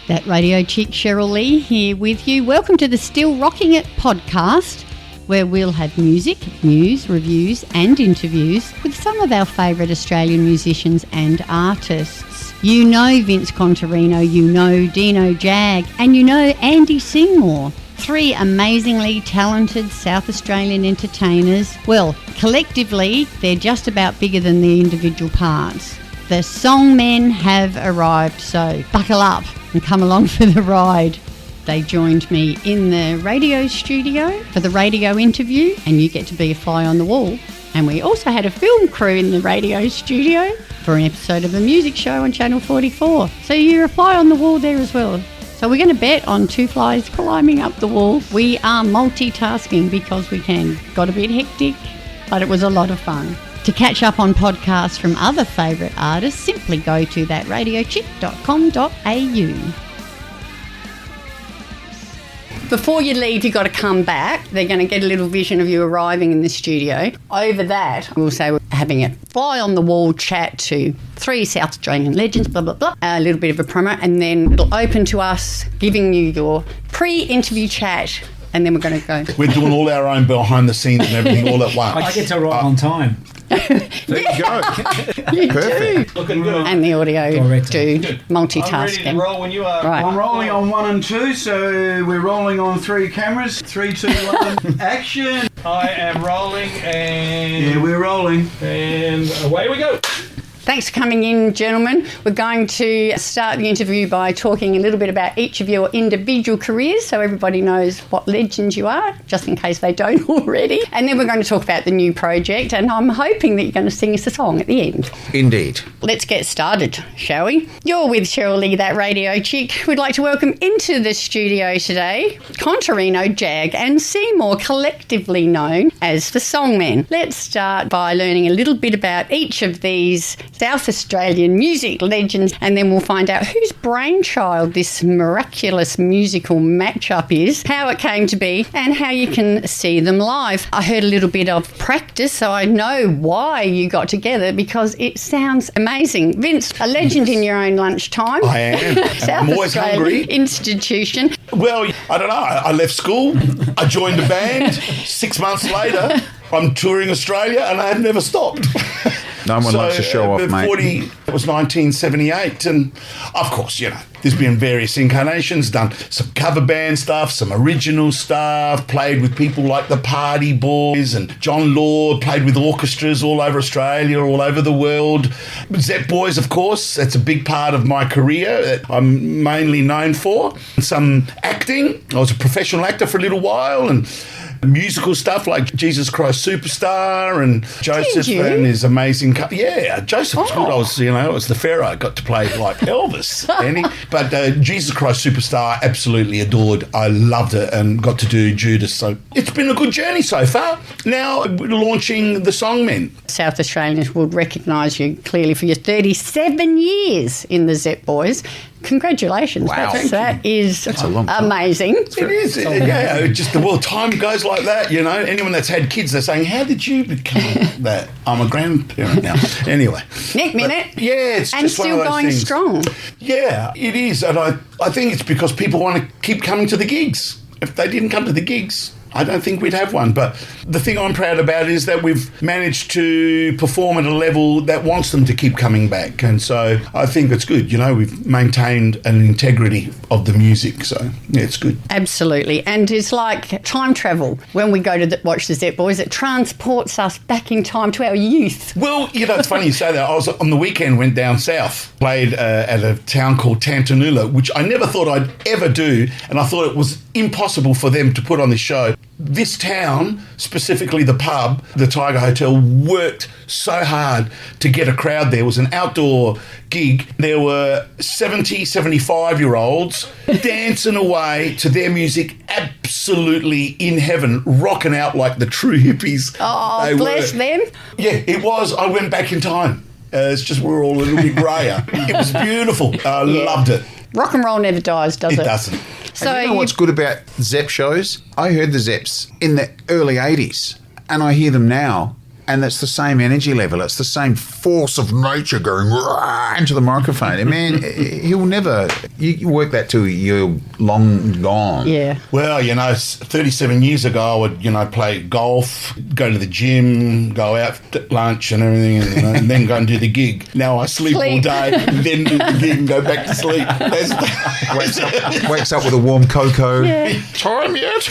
That radio chick Cheryl Lee here with you. Welcome to the Still Rocking It podcast, where we'll have music, news, reviews and interviews with some of our favourite Australian musicians and artists. You know Vince Contarino, you know Dino Jag, and you know Andy Seymour. Three amazingly talented South Australian entertainers. Well, collectively, they're just about bigger than the individual parts. The Song Men have arrived, so buckle up and come along for the ride. They joined me in the radio studio for the radio interview, and you get to be a fly on the wall. And we also had a film crew in the radio studio for an episode of a music show on Channel 44. So you're a fly on the wall there as well. So we're going to bet on two flies climbing up the wall. We are multitasking because we can. Got a bit hectic, but it was a lot of fun. To catch up on podcasts from other favourite artists, simply go to thatradiochick.com.au. Before you leave, you've got to come back. They're going to get a little vision of you arriving in the studio. Over that, we'll say we're having a fly-on-the-wall chat to three South Australian legends, blah, blah, blah, a little bit of a promo, and then it'll open to us giving you your pre-interview chat, and then we're going to go. We're doing all our own behind the scenes and everything all at once. I get to arrive on time. There you go. You Perfect. do. Looking good. And the audio Director. dude, I'm ready multitasking. to roll when you are. Right. I'm rolling on 1 and 2, so we're rolling on 3 cameras. 3, 2, 1, action! I am rolling and... Yeah, we're rolling. And away we go. Thanks for coming in, gentlemen. We're going to start the interview by talking a little bit about each of your individual careers so everybody knows what legends you are, just in case they don't already. And then we're going to talk about the new project, and I'm hoping that you're going to sing us a song at the end. Indeed. Let's get started, shall we? You're with Cheryl Lee, that radio chick. We'd like to welcome into the studio today Contarino, Jag and Seymour, collectively known as the Song Men. Let's start by learning a little bit about each of these South Australian music legends, and then we'll find out whose brainchild this miraculous musical matchup is, how it came to be, and how you can see them live. I heard a little bit of practice, so I know why you got together, because it sounds amazing. Vince, a legend in your own lunchtime. I am. South I'm always Australian hungry. institution. Well, I don't know. I left school. I joined a band. 6 months later, I'm touring Australia, and I have never stopped. No one likes to show off, mate. It was 1978, and of course, you know, there's been various incarnations, done some cover band stuff, some original stuff, played with people like the Party Boys and John Lord, played with orchestras all over Australia, all over the world. Zepp Boys, of course, that's a big part of my career that I'm mainly known for. Some acting. I was a professional actor for a little while, and musical stuff like Jesus Christ Superstar and Joseph and his amazing... Yeah, Joseph was good. I was the Pharaoh. I got to play like Elvis. But Jesus Christ Superstar, absolutely adored. I loved it and got to do Judas. So it's been a good journey so far. Now we're launching the Song Men. South Australians would recognise you clearly for your 37 years in the Zepp Boys. Congratulations. Wow. That is a long time. amazing. It is. Yeah, just the world time goes like that, you know. Anyone that's had kids, they're saying, how did you become that? I'm a grandparent now. Anyway. Next minute. Yeah, it's and just one still of those going things. strong. Yeah, it is. And I think it's because people want to keep coming to the gigs. If they didn't come to the gigs, I don't think we'd have one. But the thing I'm proud about is that we've managed to perform at a level that wants them to keep coming back. And so I think it's good. You know, we've maintained an integrity of the music. So, yeah, it's good. Absolutely. And it's like time travel. When we go to watch the Zepp Boys, it transports us back in time to our youth. Well, you know, it's funny you say that. I was on the weekend, went down south, played at a town called Tantanoola, which I never thought I'd ever do. And I thought it was impossible for them to put on this show. This town, specifically the pub, the Tiger Hotel, worked so hard to get a crowd there. It was an outdoor gig. There were 70, 75-year-olds dancing away to their music, absolutely in heaven, rocking out like the true hippies. Oh, they bless were. them. Yeah, it was. I went back in time. It's just we're all a little bit grayer. It was beautiful. I loved it. Rock and roll never dies, does it? It doesn't. So And you know what's good about Zepp shows? I heard the Zepps in the early 80s, and I hear them now, And that's the same energy level. It's the same force of nature going into the microphone. And man, he'll never... You work that till you're long gone. Yeah. Well, 37 years ago, I would, play golf, go to the gym, go out to lunch and everything, and then go and do the gig. Now I sleep all day, then do the gig and go back to sleep. Wakes up with a warm cocoa. Yeah. Time yet?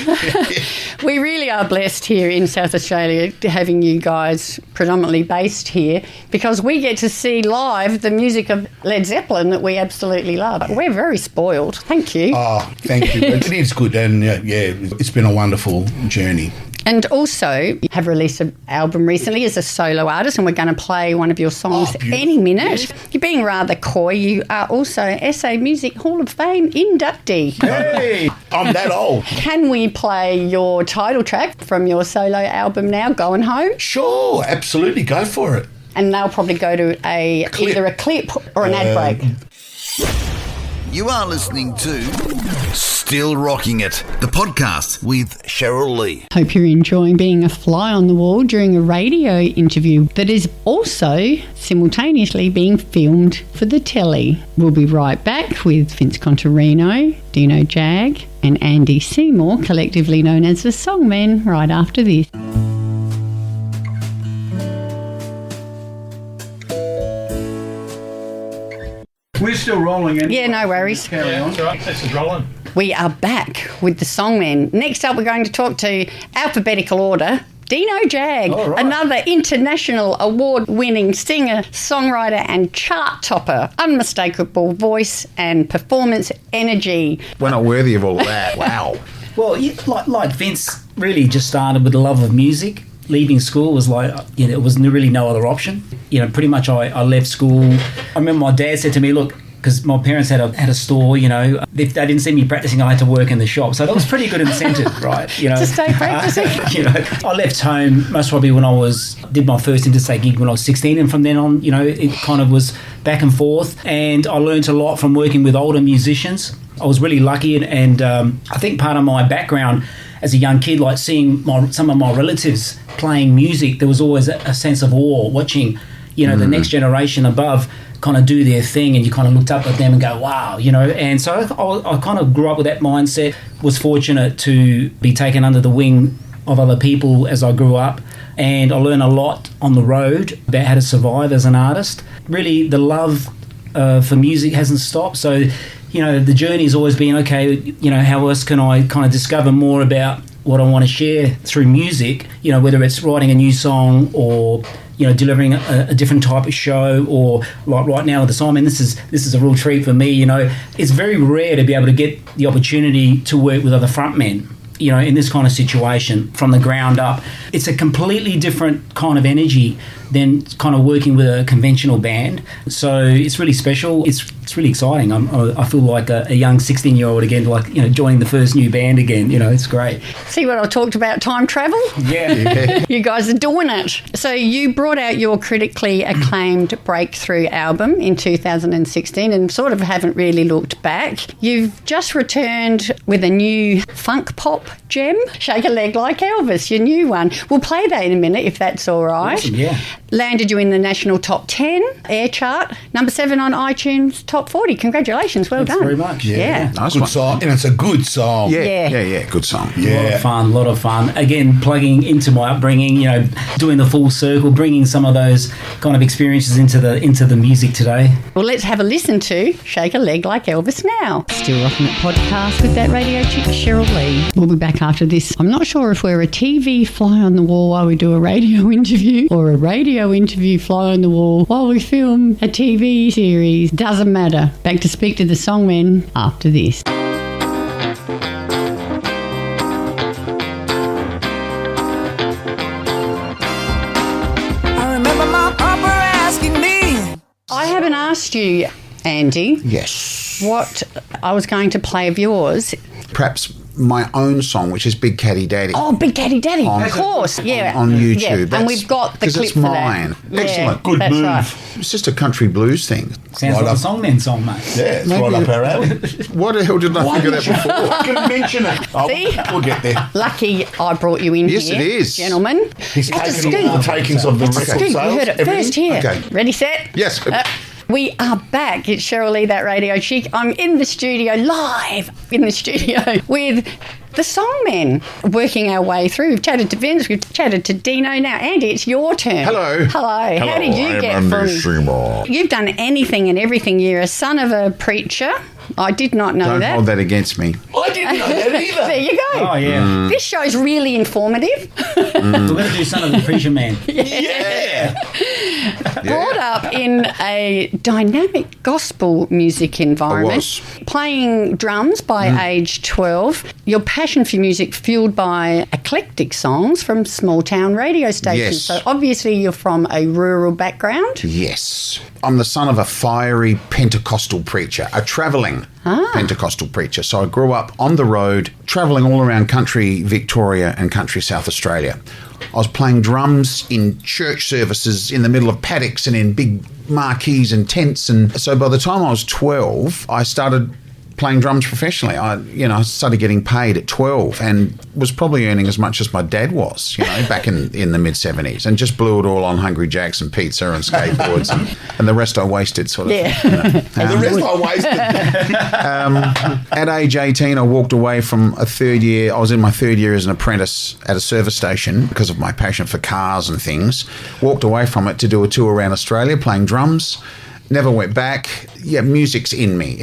We really are blessed here in South Australia having you guys predominantly based here, because we get to see live the music of Led Zeppelin that we absolutely love. We're very spoiled. Thank you. Oh, thank you. It is good, and it's been a wonderful journey. And also, you have released an album recently as a solo artist, and we're going to play one of your songs any minute. You're being rather coy. You are also SA Music Hall of Fame inductee. Hey, I'm that old. Can we play your title track from your solo album now, Goin Home? Sure, absolutely. Go for it. And they'll probably go to either a clip or an ad break. You are listening to Still Rocking It, the podcast with Cheryl Lee. Hope you're enjoying being a fly on the wall during a radio interview that is also simultaneously being filmed for the telly. We'll be right back with Vince Contarino, Dino Jag and Andy Seymour, collectively known as the Song Men, right after this. We're still rolling in. Yeah, no worries. Carry on. That's right. This is rolling. We are back with the Song Men. Next up, we're going to talk to alphabetical order. Dino Jag, another international award-winning singer, songwriter and chart topper. Unmistakable voice and performance energy. We're not worthy of all of that. Wow. Well, like Vince, really just started with the love of music. Leaving school was it was really no other option. Pretty much I left school. I remember my dad said to me, look, because my parents had a store, if they didn't see me practicing, I had to work in the shop. So that was pretty good incentive, right? To stay practicing. I left home most probably when I did my first interstate gig when I was 16, and from then on, it kind of was back and forth. And I learned a lot from working with older musicians. I was really lucky, and I think part of my background as a young kid, like seeing some of my relatives playing music, there was always a sense of awe watching, the next generation above kind of do their thing, and you kind of looked up at them and go, wow, And so I kind of grew up with that mindset, was fortunate to be taken under the wing of other people as I grew up, and I learned a lot on the road about how to survive as an artist. Really, the love for music hasn't stopped, so the journey's always been, okay, how else can I kind of discover more about what I want to share through music, whether it's writing a new song or, delivering a different type of show, or like right now with the Song Men, this is a real treat for me. It's very rare to be able to get the opportunity to work with other frontmen, in this kind of situation from the ground up. It's a completely different kind of energy than kind of working with a conventional band. So it's really special. It's really exciting. I feel like a young 16-year-old again, joining the first new band again. It's great. See what I talked about, time travel? Yeah. You guys are doing it. So you brought out your critically acclaimed breakthrough album in 2016 and sort of haven't really looked back. You've just returned with a new funk pop gem, Shake a Leg Like Elvis, your new one. We'll play that in a minute if that's all right. Awesome, yeah. Landed you in the national top 10 air chart, number 7 on iTunes top 40. Congratulations, well done. Thanks very much. Yeah. Nice Good one. song, and it's a good song. Yeah. Good song. Yeah. A lot of fun. Again, plugging into my upbringing, doing the full circle, bringing some of those kind of experiences into the music today. Well, let's have a listen to Shake a Leg Like Elvis now. Still Rocking It podcast with that radio chick, Cheryl Lee. We'll be back after this. I'm not sure if we're a TV fly on the wall while we do a radio interview or a radio interview fly on the wall while we film a TV series. Doesn't matter. Back to speak to the Song Men after this. I remember my papa asking me. I haven't asked you, Andy, Yes. what I was going to play of yours. Perhaps my own song, which is Big Caddy Daddy. Oh, Big Caddy Daddy, of course, yeah. On YouTube. Yeah. And we've got the clip it's for mine. that. Excellent. Good that's move. right. It's just a country blues thing. Sounds like a Song Men song, mate. Yeah, it's right up our alley. Why the hell didn't I think of that before? I can mention it. Oh, See? we'll get there. Lucky I brought you in Yes, here, it is. gentlemen. He's It's a taken scoop. all the takings of the It's a record scoop. sales. You heard it everything. first here. Okay. Ready, set? Yes. We are back. It's Cheryl Lee, that radio chick. I'm in the studio, live in the studio with the Songmen, working our way through. We've chatted to Vince, we've chatted to Dino. Now, Andy, it's your turn. Hello. How did you get Andy from... Seymour. You've done anything and everything. You're a son of a preacher. I did not know Don't that. hold that against me. I didn't know that either. There you go. Oh, yeah. This show's really informative. We're going to do Son of the Preacher Man. Yeah. Brought up in a dynamic gospel music environment, was. playing drums by age 12. Your passion for music fueled by eclectic songs from small town radio stations. Yes. So obviously you're from a rural background. Yes. I'm the son of a fiery Pentecostal preacher, a travelling Pentecostal preacher. So I grew up on the road, travelling all around country Victoria and country South Australia. I was playing drums in church services in the middle of paddocks and in big marquees and tents. And so by the time I was 12, I started playing drums professionally. I started getting paid at 12 and was probably earning as much as my dad was, back in the mid-70s, and just blew it all on Hungry Jacks and pizza and skateboards and the rest I wasted sort of. Yeah. And the rest I wasted. At age 18, I walked away from a third year. I was in my third year as an apprentice at a service station because of my passion for cars and things. Walked away from it to do a tour around Australia playing drums. Never went back. Yeah, music's in me.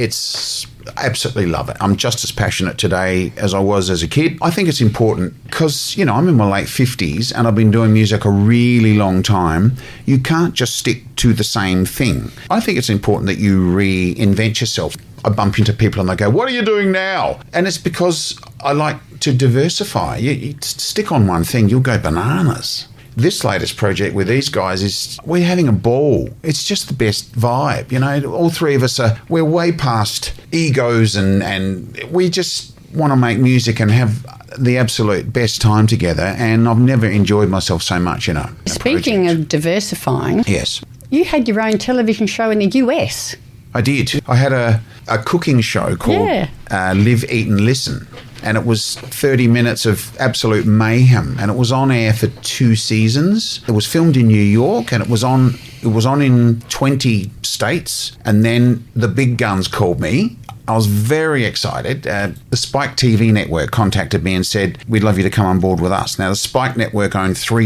Absolutely love it. I'm just as passionate today as I was as a kid. I think it's important because, I'm in my late 50s and I've been doing music a really long time. You can't just stick to the same thing. I think it's important that you reinvent yourself. I bump into people and they go, "What are you doing now?" And it's because I like to diversify. You stick on one thing, you'll go bananas. This latest project with these guys we're having a ball. It's just the best vibe. All three of us we're way past egos and we just want to make music and have the absolute best time together. And I've never enjoyed myself so much, Speaking of diversifying, yes, you had your own television show in the US. I did. I had a cooking show called Live, Eat and Listen. And it was 30 minutes of absolute mayhem. And it was on air for 2 seasons. It was filmed in New York and it was on in 20 states. And then the big guns called me. I was very excited. The Spike TV network contacted me and said, "We'd love you to come on board with us." Now, the Spike network owned 4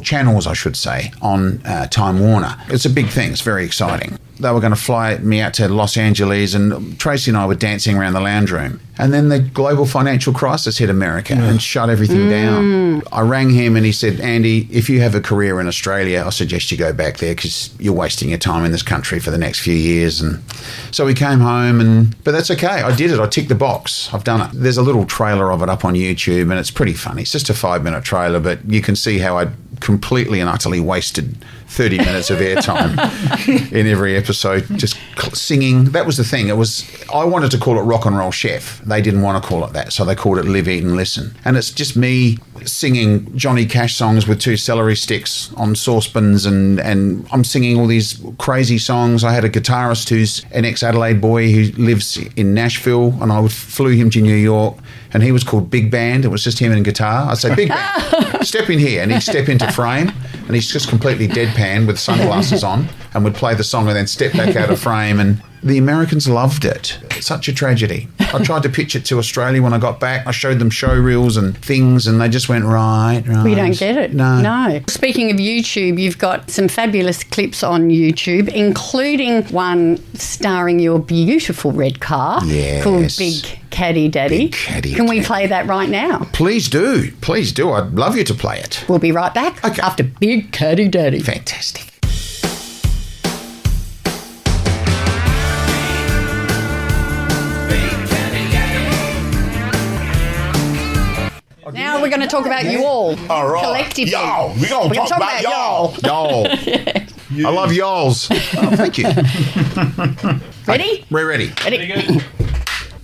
channels, I should say, on Time Warner. It's a big thing. It's very exciting. They were going to fly me out to Los Angeles, and Tracy and I were dancing around the lounge room. And then the global financial crisis hit America and shut everything down. I rang him and he said, "Andy, if you have a career in Australia, I suggest you go back there because you're wasting your time in this country for the next few years." And so we came home, but that's okay. I did it. I ticked the box. I've done it. There's a little trailer of it up on YouTube and it's pretty funny. It's just a 5-minute trailer, but you can see how I completely and utterly wasted 30 minutes of airtime in every episode, just singing. That was the thing. I wanted to call it Rock and Roll Chef. They didn't want to call it that, so they called it Live, Eat and Listen. And it's just me singing Johnny Cash songs with 2 celery sticks on saucepans, and I'm singing all these crazy songs. I had a guitarist who's an ex-Adelaide boy who lives in Nashville, and I flew him to New York, and he was called Big Band. It was just him and guitar. I'd say, "Big Band, step in here." And he'd step into frame, and he's just completely deadpan with sunglasses on, and would play the song and then step back out of frame. And the Americans loved it. It's such a tragedy. I tried to pitch it to Australia when I got back. I showed them show reels and things, and they just went, right. We don't get it. No. Speaking of YouTube, you've got some fabulous clips on YouTube, including one starring your beautiful red car called Big Caddy Daddy. Big Caddy Can we Daddy. play that right now? Please do. Please do. I'd love you to play it. We'll be right back after Big Caddy Daddy. Fantastic. Now we're going to talk about you all. All right. Collectively. Y'all. We're going to talk about y'all. Y'all. I love y'alls. Oh, thank you. Ready? We're ready. Ready?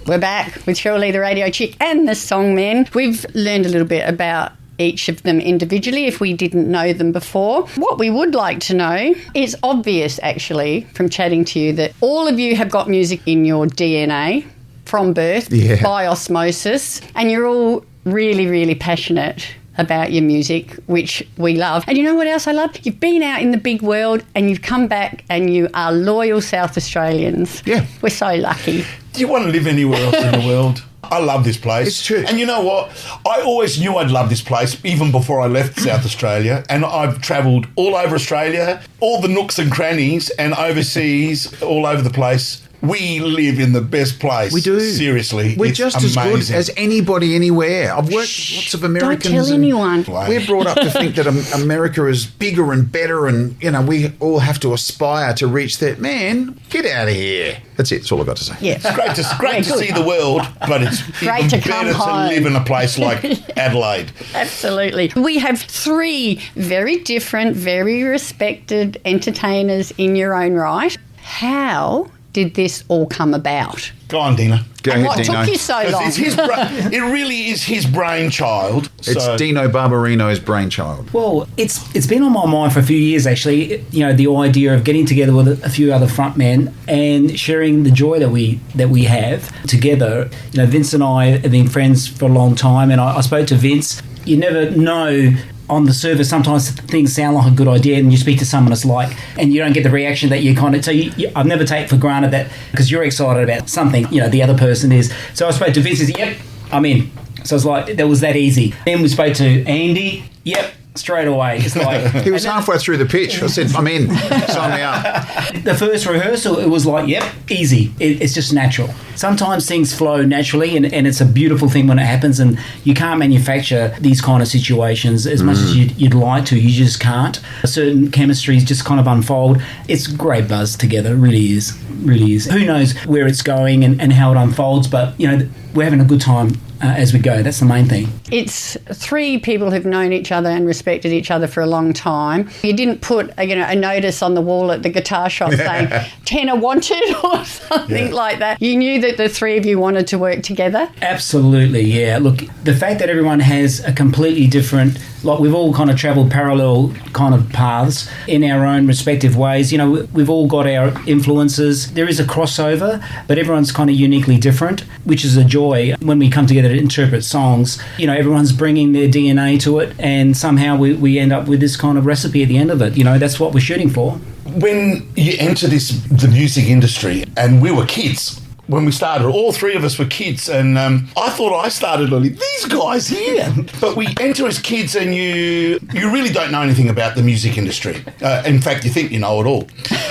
We're back with Cheryl Lee, the radio chick, and the Song Men. We've learned a little bit about each of them individually if we didn't know them before. What we would like to know, it's obvious actually from chatting to you that all of you have got music in your DNA from birth, by osmosis, and you're all really, really passionate about your music, which we love. And you know what else I love? You've been out in the big world and you've come back and you are loyal South Australians. Yeah. We're so lucky. Do you want to live anywhere else in the world? I love this place. It's true. And you know what? I always knew I'd love this place, even before I left South Australia. And I've travelled all over Australia, all the nooks and crannies, and overseas, all over the place. We live in the best place. We do. Seriously. We're it's just amazing. as good as anybody anywhere. I've worked with lots of Americans. Don't tell and anyone. We're brought up to think that America is bigger and better, and, you know, we all have to aspire to reach that. Man, get out of here. That's it. That's all I've got to say. Yeah. It's great to see the world, but it's Great even to come better home. to live in a place like Adelaide. Absolutely. We have 3 very different, very respected entertainers in your own right. How did this all come about? Go on, Dina. Go And ahead, what Dino. took you so long? It's his it really is his brainchild. It's So- Dino Barbarino's brainchild. Well, it's been on my mind for a few years actually. You know, the idea of getting together with a few other frontmen and sharing the joy that we have together. You know, Vince and I have been friends for a long time, and I spoke to Vince. You never know. On the surface, sometimes things sound like a good idea, and you speak to someone it's like, and you don't get the reaction that you kind of. So I've never take for granted that because you're excited about something, you know, the other person is. So I spoke to Vince. He said, "Yep, I'm in." So it's like that was that easy. Then we spoke to Andy. Yep. Straight away. It's like He was halfway through the pitch. I said, I'm in. Sign me up. the first rehearsal, it was like, yep, easy. It's just natural. Sometimes things flow naturally, and it's a beautiful thing when it happens, and you can't manufacture these kind of situations as much as you'd like to. You just can't. Certain chemistries just kind of unfold. It's great buzz together. It really is. Really is. Who knows where it's going and how it unfolds, but, you know, we're having a good time as we go. That's the main thing. It's 3 people who've known each other and respected each other for a long time. You didn't put a notice on the wall at the guitar shop saying tenor wanted or something like that. You knew that the 3 of you wanted to work together. Absolutely, yeah. Look, the fact that everyone has a completely different, like we've all kind of travelled parallel kind of paths in our own respective ways. You know, we've all got our influences. There is a crossover, but everyone's kind of uniquely different, which is a joy when we come together to interpret songs. You know, everyone's bringing their DNA to it, and somehow we end up with this kind of recipe at the end of it. You know, that's what we're shooting for. When you enter the music industry, and we were kids when we started, all 3 of us were kids, and I thought I started early. These guys here, but we enter as kids, and you really don't know anything about the music industry. In fact, you think you know it all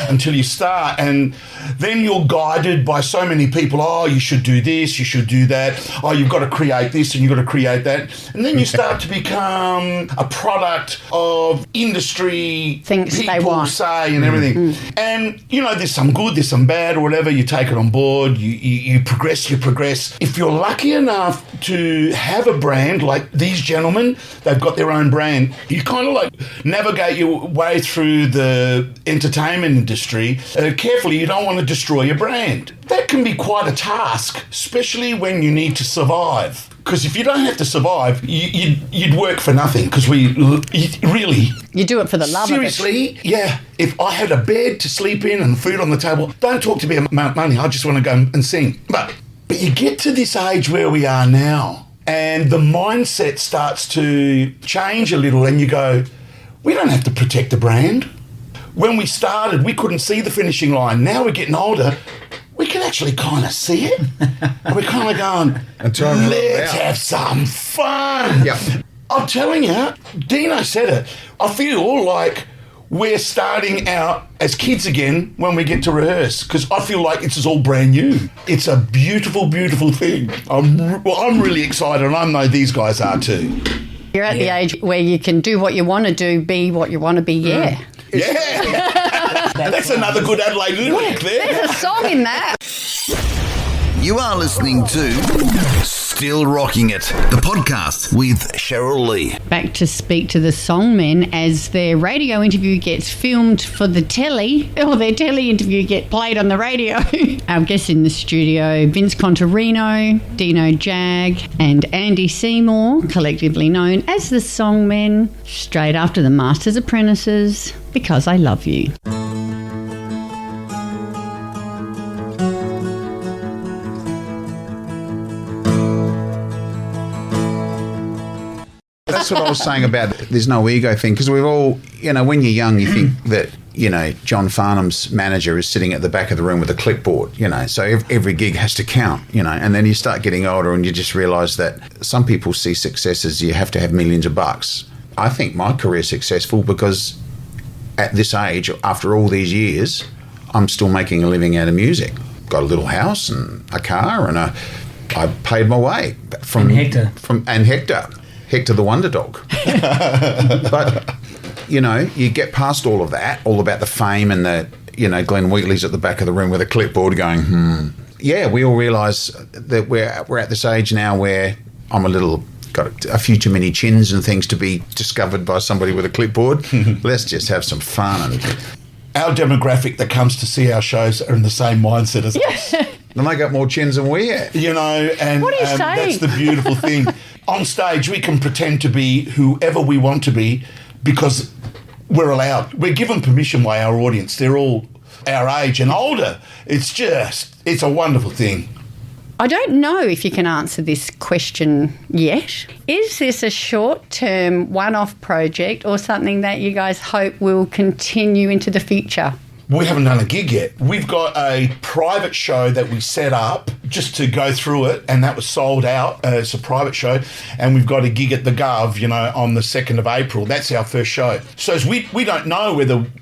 until you start, and then you're guided by so many people. Oh, you should do this, you should do that. Oh, you've got to create this and you've got to create that, and then you start to become a product of industry Things people they want. say and everything. And you know, there's some good, there's some bad, or whatever. You take it on board. You progress. If you're lucky enough to have a brand like these gentlemen, they've got their own brand. You kind of like navigate your way through the entertainment industry carefully. You don't want to destroy your brand. That can be quite a task, especially when you need to survive. Because if you don't have to survive, you'd work for nothing. Because you do it for the love seriously, of it. yeah. If I had a bed to sleep in and food on the table, don't talk to me about money. I just want to go and sing. But you get to this age where we are now, and the mindset starts to change a little, and you go, we don't have to protect the brand. When we started, we couldn't see the finishing line. Now we're getting older. We can actually kind of see it. And we're kind of going, let's have some fun. Yeah. I'm telling you, Dino said it. I feel like we're starting out as kids again when we get to rehearse, because I feel like it's all brand new. It's a beautiful, beautiful thing. I'm really excited, and I know these guys are too. You're at the age where you can do what you want to do, be what you want to be, yeah. Yeah. That's another good Adelaide lyric there. There's a song in that. You are listening to Still Rocking It, the podcast with Cheryl Lee. Back to speak to the Song Men as their radio interview gets filmed for the telly, or their telly interview get played on the radio. Our guests in the studio, Vince Contarino, Dino Jag and Andy Seymour, collectively known as the Song Men, straight after the Masters Apprentices, Because I Love You. That's what I was saying about there's no ego thing, because we've all, when you're young, you think that, John Farnham's manager is sitting at the back of the room with a clipboard, so every gig has to count, and then you start getting older and you just realise that some people see success as you have to have millions of bucks. I think my career's successful because at this age, after all these years, I'm still making a living out of music. Got a little house and a car and I paid my way from Hector. Hector the Wonder Dog. But, you get past all of that, all about the fame and the, Glenn Wheatley's at the back of the room with a clipboard going, Yeah, we all realise that we're at this age now where I'm got a few too many chins and things to be discovered by somebody with a clipboard. Let's just have some fun. And our demographic that comes to see our shows are in the same mindset as us. And they got more chins than we have. And what are you saying? That's the beautiful thing. On stage, we can pretend to be whoever we want to be because we're allowed. We're given permission by our audience. They're all our age and older. It's a wonderful thing. I don't know if you can answer this question yet. Is this a short-term, one-off project or something that you guys hope will continue into the future? We haven't done a gig yet. We've got a private show that we set up just to go through it, and that was sold out. It's a private show, and we've got a gig at the Gov, on the 2nd of April. That's our first show. So we don't know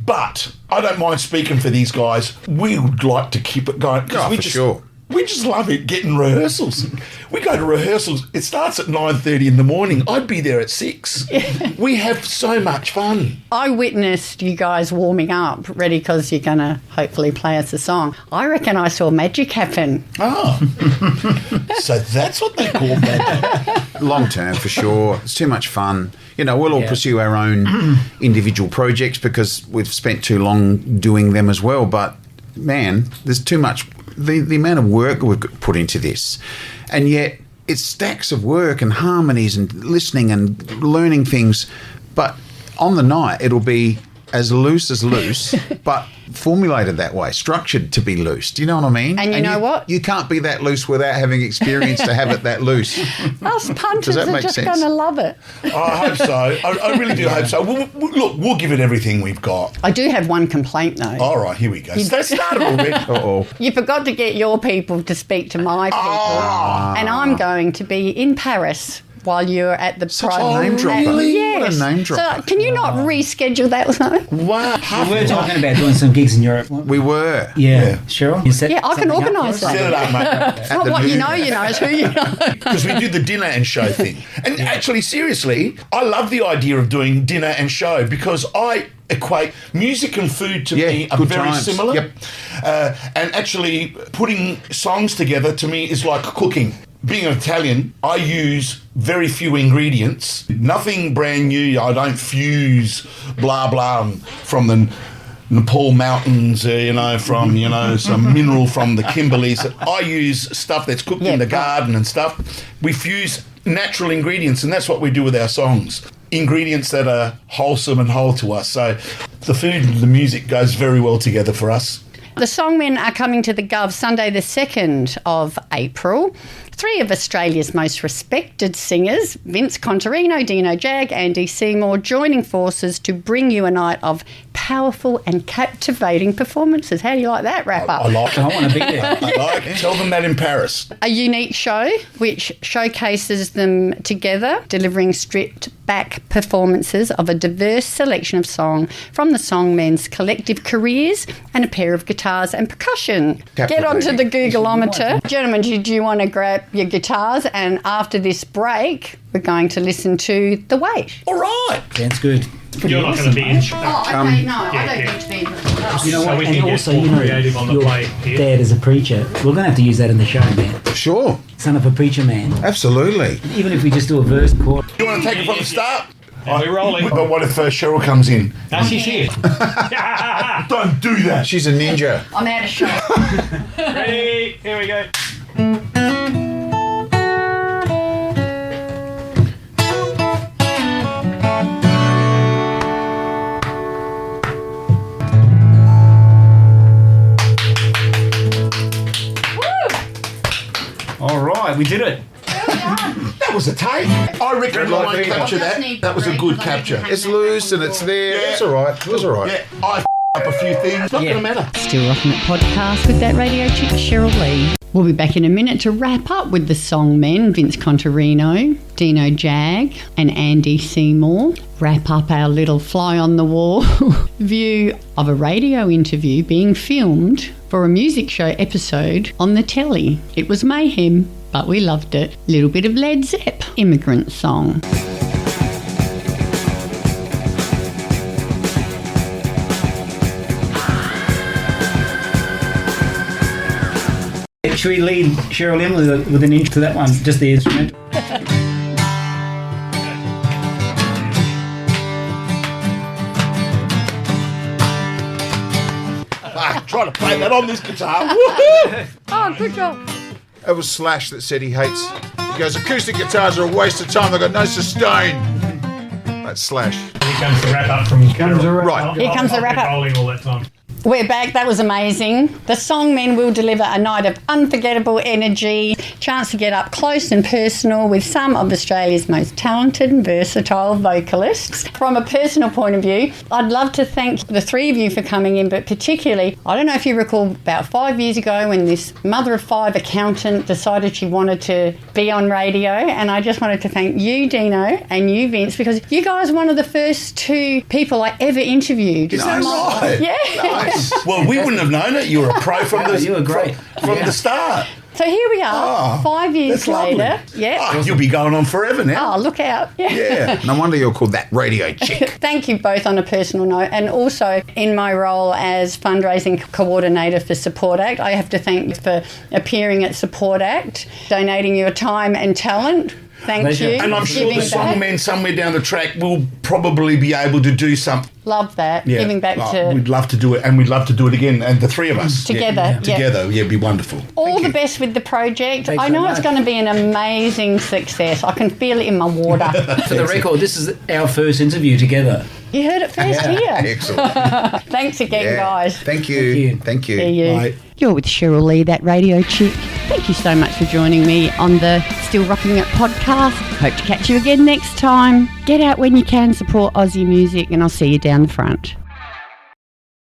but I don't mind speaking for these guys. We would like to keep it going. Sure. We just love it, getting rehearsals. We go to rehearsals. It starts at 9:30 in the morning. I'd be there at 6. We have so much fun. I witnessed you guys warming up, ready because you're going to hopefully play us a song. I reckon I saw magic happen. Oh. So that's what they call magic. Long term, for sure. It's too much fun. We'll all pursue our own individual projects because we've spent too long doing them as well. But, man, there's too much. The amount of work we've put into this, and yet it's stacks of work and harmonies and listening and learning things, but on the night it'll be as loose, but formulated that way, structured to be loose. Do you know what I mean? And you know what? You can't be that loose without having experience to have it that loose. Us punters are just going to love it. I hope so. I really do hope so. We'll give it everything we've got. I do have one complaint, though. All right, here we go. That started already. Uh-oh. You forgot to get your people to speak to my people. And I'm going to be in Paris while you're at the Such a name dropper. Yes. What a name dropper. So can you not reschedule that? Wow. We were talking about doing some gigs in Europe. We were. Yeah. Cheryl? I can organise that. Set it up, mate. It's not what you know, it's who you know. Because we do the dinner and show thing. And actually, seriously, I love the idea of doing dinner and show because I equate music and food to me are very times. similar. Yep. And actually, putting songs together to me is like cooking. Being an Italian, I use very few ingredients. Nothing brand new. I don't fuse blah, blah from the Nepal mountains, from, some mineral from the Kimberleys. I use stuff that's cooked in the garden and stuff. We fuse natural ingredients, and that's what we do with our songs. Ingredients that are wholesome and whole to us. So the food and the music goes very well together for us. The Song Men are coming to the Gov Sunday the 2nd of April. 3 of Australia's most respected singers, Vince Contarino, Dino Jag, Andy Seymour, joining forces to bring you a night of powerful and captivating performances. How do you like that wrap up? I like it. I want to be there. I like it. Tell them that in Paris. A unique show which showcases them together, delivering stripped back performances of a diverse selection of song from the Song Men's collective careers and a pair of guitars and percussion. Get onto the Googleometer. Gentlemen, do you want to grab your guitars, and after this break we're going to listen to The Wait. All right. Sounds good. You're not going to binge. Oh, okay, no, I don't need to be. You know So what? we And can get also, more you know, creative on the your play here. dad is a preacher. We're going to have to use that in the show, man. Sure. Son of a preacher man. Absolutely. Even if we just do a verse chord. You want to take it from the start? And we're rolling. But what if Cheryl comes in? Now she's here. Don't do that. She's a ninja. I'm out of shot. Ready? Here we go. All right, we did it. That was a take. I reckon I won't capture that. That was a good capture. It's loose and it's there. It's all right. It was all right. Yeah, I up a few things. Not going to matter. Still Rocking It podcast with that radio chick Cheryl Lee. We'll be back in a minute to wrap up with the Song Men Vince Contarino, Dino Jag and Andy Seymour. Wrap up our little fly on the wall view of a radio interview being filmed for a music show episode on the telly. It was mayhem, but we loved it. Little bit of Led Zepp, Immigrant song. Should we lead Cheryl in with an intro to that one? Just the instrumental. Try to play that on this guitar. Woohoo! Oh, good job. It was Slash that said he hates. He goes, acoustic guitars are a waste of time. They've got no sustain. That's Slash. Here comes the wrap up from Right. Here comes the wrap up. Rolling all that time. We're back. That was amazing. The Song Men will deliver a night of unforgettable energy, chance to get up close and personal with some of Australia's most talented and versatile vocalists. From a personal point of view, I'd love to thank the three of you for coming in, but particularly, I don't know if you recall about 5 years ago when this mother of five accountant decided she wanted to be on radio, and I just wanted to thank you, Dino, and you, Vince, because you guys were one of the first two people I ever interviewed. Is that right? Yeah. Nice. Well, we wouldn't have known it. You were a pro from the You were great. from the start. So here we are, 5 years That's lovely. later. Yeah. Oh, you'll be going on forever now. Oh, look out. Yeah. No wonder you're called that radio chick. Thank you both on a personal note, and also in my role as fundraising coordinator for Support Act. I have to thank you for appearing at Support Act, donating your time and talent. Thank Pleasure. you. And I'm sure Giving the Song back. Men somewhere down the track will probably be able to do something. Love that. Yeah. Giving back We'd to love to do it, and we'd love to do it again. And the three of us Together, Yeah. yeah. Together, yeah, it'd be wonderful. all Thank the you. best with the project. Thanks I so know it's much. going to be an amazing success. I can feel it in my water. For the record, this is our first interview together. You heard it first here. Excellent. Thanks again, guys. Thank you. Thank you. See you. Bye. You're with Cheryl Lee, that radio chick. Thank you so much for joining me on the Still Rocking It podcast. Hope to catch you again next time. Get out when you can, support Aussie music, and I'll see you down the front.